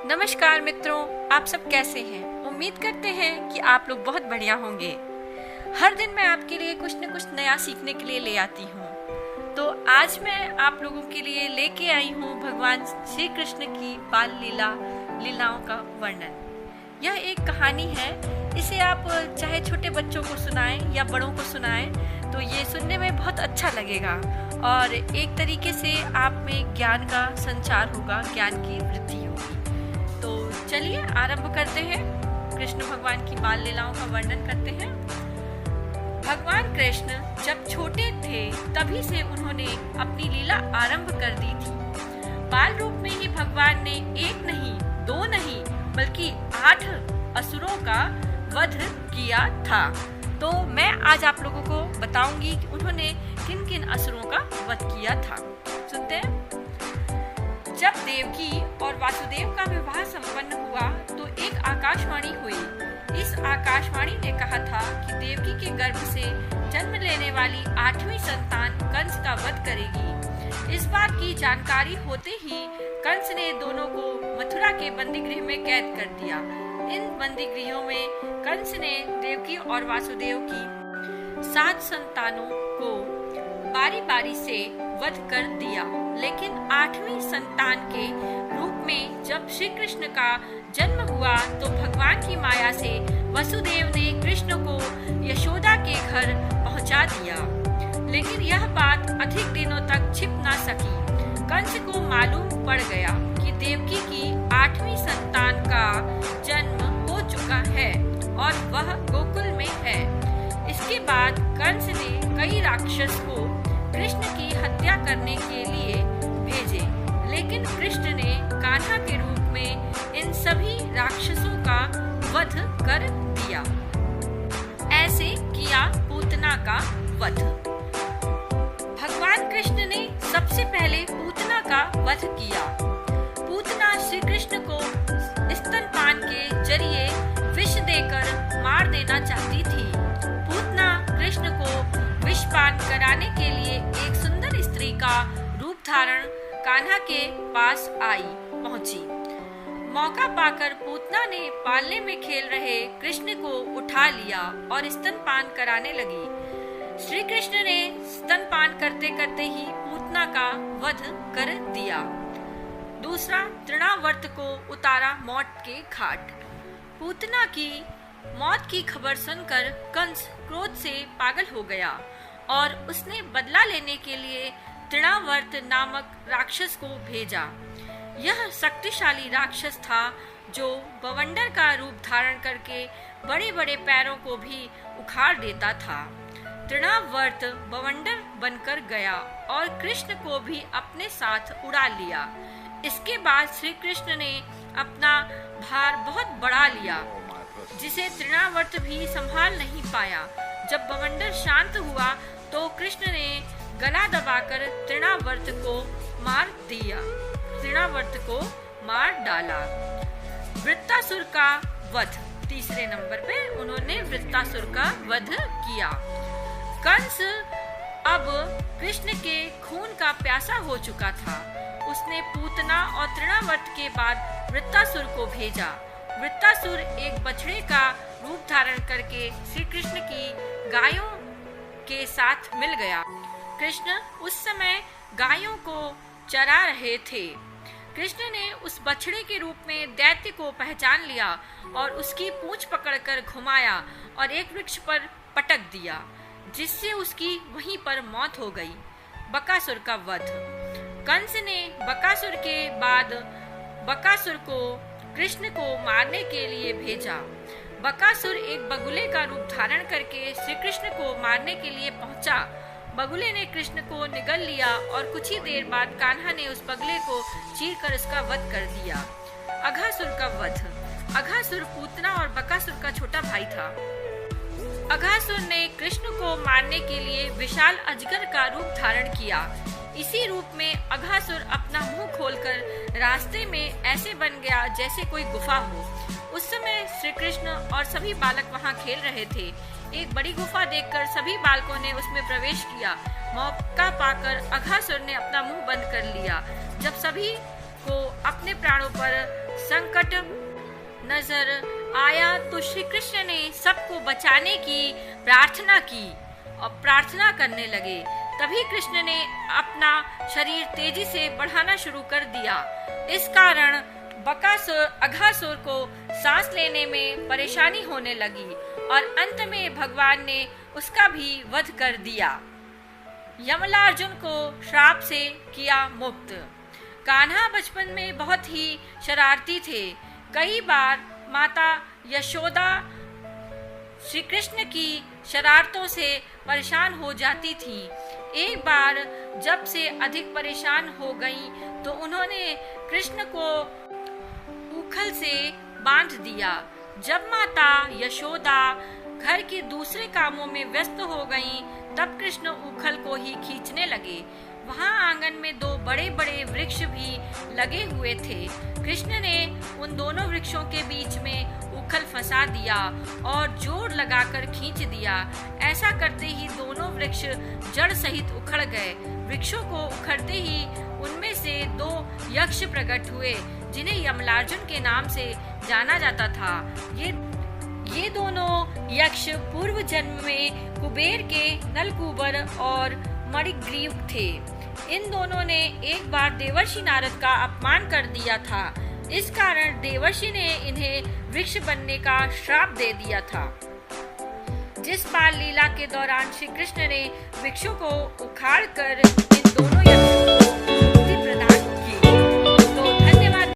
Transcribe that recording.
नमस्कार मित्रों, आप सब कैसे हैं? उम्मीद करते हैं कि आप लोग बहुत बढ़िया होंगे। हर दिन मैं आपके लिए कुछ न कुछ नया सीखने के लिए ले आती हूँ। तो आज मैं आप लोगों के लिए लेके आई हूँ भगवान श्री कृष्ण की बाल लीलाओं का वर्णन। यह एक कहानी है। इसे आप चाहे छोटे बच्चों को सुनाएं या बड़ों को सुनाएं तो ये सुनने में बहुत अच्छा लगेगा और एक तरीके से आप में ज्ञान का संचार होगा, ज्ञान की वृद्धि होगी। तो चलिए आरंभ करते हैं। कृष्ण भगवान की बाल लीलाओं का वर्णन करते हैं। भगवान कृष्ण जब छोटे थे तभी से उन्होंने अपनी लीला आरंभ कर दी थी। बाल रूप में ही भगवान ने एक नहीं, दो नहीं, बल्कि 8 असुरों का वध किया था। तो मैं आज आप लोगों को बताऊंगी कि उन्होंने किन किन असुरों का वध किया था। सुनते हैं। जब देवकी और वासुदेव का विवाह संपन्न हुआ तो एक आकाशवाणी हुई। इस आकाशवाणी ने कहा था कि देवकी के गर्भ से जन्म लेने वाली 8वीं संतान कंस का वध करेगी। इस बात की जानकारी होते ही कंस ने दोनों को मथुरा के बंदीगृह में कैद कर दिया। इन बंदीगृहों में कंस ने देवकी और वासुदेव की 7 संतानों को बारी बारी से वध कर दिया, लेकिन 8वीं संतान के रूप में जब श्री कृष्ण का जन्म हुआ तो भगवान की माया से वसुदेव ने कृष्ण को यशोदा के घर पहुंचा दिया। लेकिन यह बात अधिक दिनों तक छिप ना सकी। कंस को मालूम पड़ गया कि देवकी की 8वीं संतान का जन्म हो चुका है और वह गोकुल में है। इसके बाद कंस ने कई राक्षस को कृष्ण की हत्या करने के लिए भेजे, लेकिन कृष्ण ने कान्हा के रूप में इन सभी राक्षसों का वध कर दिया। ऐसे किया पूतना का वध। भगवान कृष्ण ने सबसे पहले पूतना का वध किया। पूतना श्री कृष्ण को स्तनपान के जरिए विष देकर मार देना चाहती थी। पूतना कृष्ण को विषपान कराने के लिए एक सुंदर स्त्री का रूप धारण कान्हा के पास पहुंची। मौका पाकर पूतना ने पालने में खेल रहे कृष्ण को उठा लिया और स्तनपान कराने लगी। श्री कृष्ण ने स्तनपान करते करते ही पूतना का वध कर दिया। दूसरा, तृणावर्त को उतारा मौत के घाट। पूतना की मौत की खबर सुनकर कंस क्रोध से पागल हो गया और उसने बदला लेने के लिए तृणावर्त नामक राक्षस को भेजा। यह शक्तिशाली राक्षस था जो बवंडर का रूप धारण करके बड़े बड़े पैरों को भी उखाड़ देता था। तृणावर्त बवंडर बनकर गया और कृष्ण को भी अपने साथ उड़ा लिया। इसके बाद श्री कृष्ण ने अपना भार बहुत बढ़ा लिया, जिसे तृणावर्त भी संभाल नहीं पाया। जब बवंडर शांत हुआ तो कृष्ण ने गला दबाकर तृणावर्त को मार दिया, तृणावर्त को मार डाला। वृत्तासुर का वध। तीसरे नंबर पे उन्होंने वृत्तासुर का वध किया। कंस अब कृष्ण के खून का प्यासा हो चुका था। उसने पूतना और तृणावर्त के बाद वृत्तासुर को भेजा। वृत्तासुर एक बछड़े का रूप धारण करके श्री कृष्ण की गायों के साथ मिल गया। कृष्ण उस समय गायों को चरा रहे थे। कृष्ण ने उस बछड़े के रूप में दैत्य को पहचान लिया और उसकी पूंछ पकड़कर घुमाया और एक वृक्ष पर पटक दिया, जिससे उसकी वहीं पर मौत हो गई। बकासुर का वध। कंस ने बकासुर के बाद बकासुर को कृष्ण को मारने के लिए भेजा। बकासुर एक बगुले का रूप धारण करके श्री कृष्ण को मारने के लिए पहुंचा। बगुले ने कृष्ण को निगल लिया और कुछ ही देर बाद कान्हा ने उस बगुले को चीरकर उसका वध कर दिया। अघासुर का वध। अघासुर पूतना और बकासुर का छोटा भाई था। अघासुर ने कृष्ण को मारने के लिए विशाल अजगर का रूप धारण किया। इसी रूप में अघासुर अपना मुंह खोलकर रास्ते में ऐसे बन गया जैसे कोई गुफा हो। उस समय श्री कृष्ण और सभी बालक वहां खेल रहे थे। एक बड़ी गुफा देखकर सभी बालकों ने उसमें प्रवेश किया। मौका पाकर अघासुर ने अपना मुंह बंद कर लिया। जब सभी को अपने प्राणों पर संकट नजर आया तो श्री कृष्ण ने सबको बचाने की प्रार्थना की और प्रार्थना करने लगे। तभी कृष्ण ने अपना शरीर तेजी से बढ़ाना शुरू कर दिया। इस कारण बकासुर अघासुर को सांस लेने में परेशानी होने लगी और अंत में भगवान ने उसका भी वध कर दिया। यमलार्जुन को श्राप से किया मुक्त। कान्हा बचपन में बहुत ही शरारती थे। कई बार माता यशोदा श्री कृष्ण की शरारतों से परेशान हो जाती थी। एक बार जब से अधिक परेशान हो गई तो उन्होंने कृष्ण को उखल से बांध दिया। जब माता यशोदा घर के दूसरे कामों में व्यस्त हो गईं, तब कृष्ण उखल को ही खींचने लगे। वहां आंगन में दो बड़े बड़े वृक्ष भी लगे हुए थे। कृष्ण ने उन दोनों वृक्षों के बीच में उखल फंसा दिया और जोर लगाकर खींच दिया। ऐसा करते ही दोनों वृक्ष जड़ सहित उखड़ गए। वृक्षों को उखड़ते ही उनमें से दो यक्ष प्रकट हुए, जिन्हें यमलार्जुन के नाम से जाना जाता था। ये दोनों यक्ष पूर्व जन्म में कुबेर के नलकूबर और मणिग्रीव थे। इन दोनों ने एक बार देवर्षि नारद का अपमान कर दिया था। इस कारण देवर्षि ने इन्हें वृक्ष बनने का श्राप दे दिया था। जिस बाल लीला के दौरान श्री कृष्ण ने वृक्षों को उखाड़कर इन दोनों